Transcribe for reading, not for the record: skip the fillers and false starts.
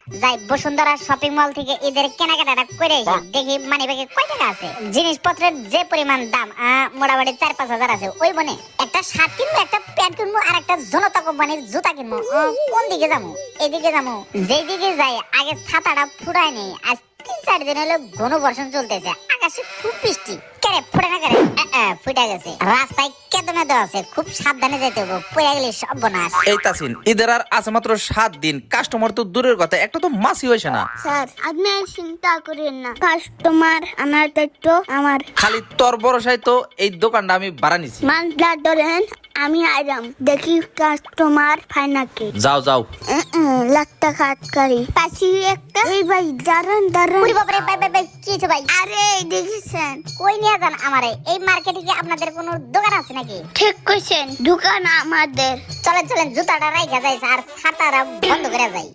যাই Bashundhara shopping mall থেকে ঈদের কেনাকাটা করে এসে দেখি মানি ব্যাগে কয় টাকা আছে। জিনিসপত্রের যে পরিমাণ দাম মোটামুটি 4-5 হাজার আছে। ওই বনে একটা শার্ট কিনবো, একটা প্যান্ট কিনবো, আর একটা জনতা কোম্পানির জুতা কিনবো। কোন দিকে যাবো? এদিকে যাবো। যেই দিকে যাই আগে ছাতাটা ফুরাই নেই। আজ 3-4 দিন হলো ঘন বর্ষণ চলতেছে, আকাশে খুব বৃষ্টি। কেরে ফুটে না কেরে? ফুটে গেছে। রাস্তায় কেদমে দেওয়া আছে, খুব সাবধানে যেতে হবে, পড়ে গেলে সব বনাস। এই তাসিন, ঈদের আর আছে মাত্র 7 দিন। কাস্টমার তো দূরের কথা, একটা তো মাসি হইছে না। স্যার আপনি চিন্তা করেন না, কাস্টমার আমার দায়িত্ব আমার। খালি তোর ভরসায় তো এই দোকানটা আমি ভাড়া নিছি। মানটা ধরেন আমি আইরাম, দেখি কাস্টমার পাই নাকি। যাও যাও। লাখটা কাটকারি পাশি একটা। এই ভাই দাঁড়ান দাঁড়ান। ওরে বাবারে, ভাই ভাই ভাই, কি হয়েছে ভাই? আরে দেখেছেন? কই নিয়ে যান আমারে? এই মার্কেটে কি আপনাদের কোনো দোকান আছে নাকি? ঠিক কইছেন, দোকান আমাদের। চলেন চলেন, জুতাটা রাইখা যাইছে আর ছাতাটা বন্ধ করে যাই।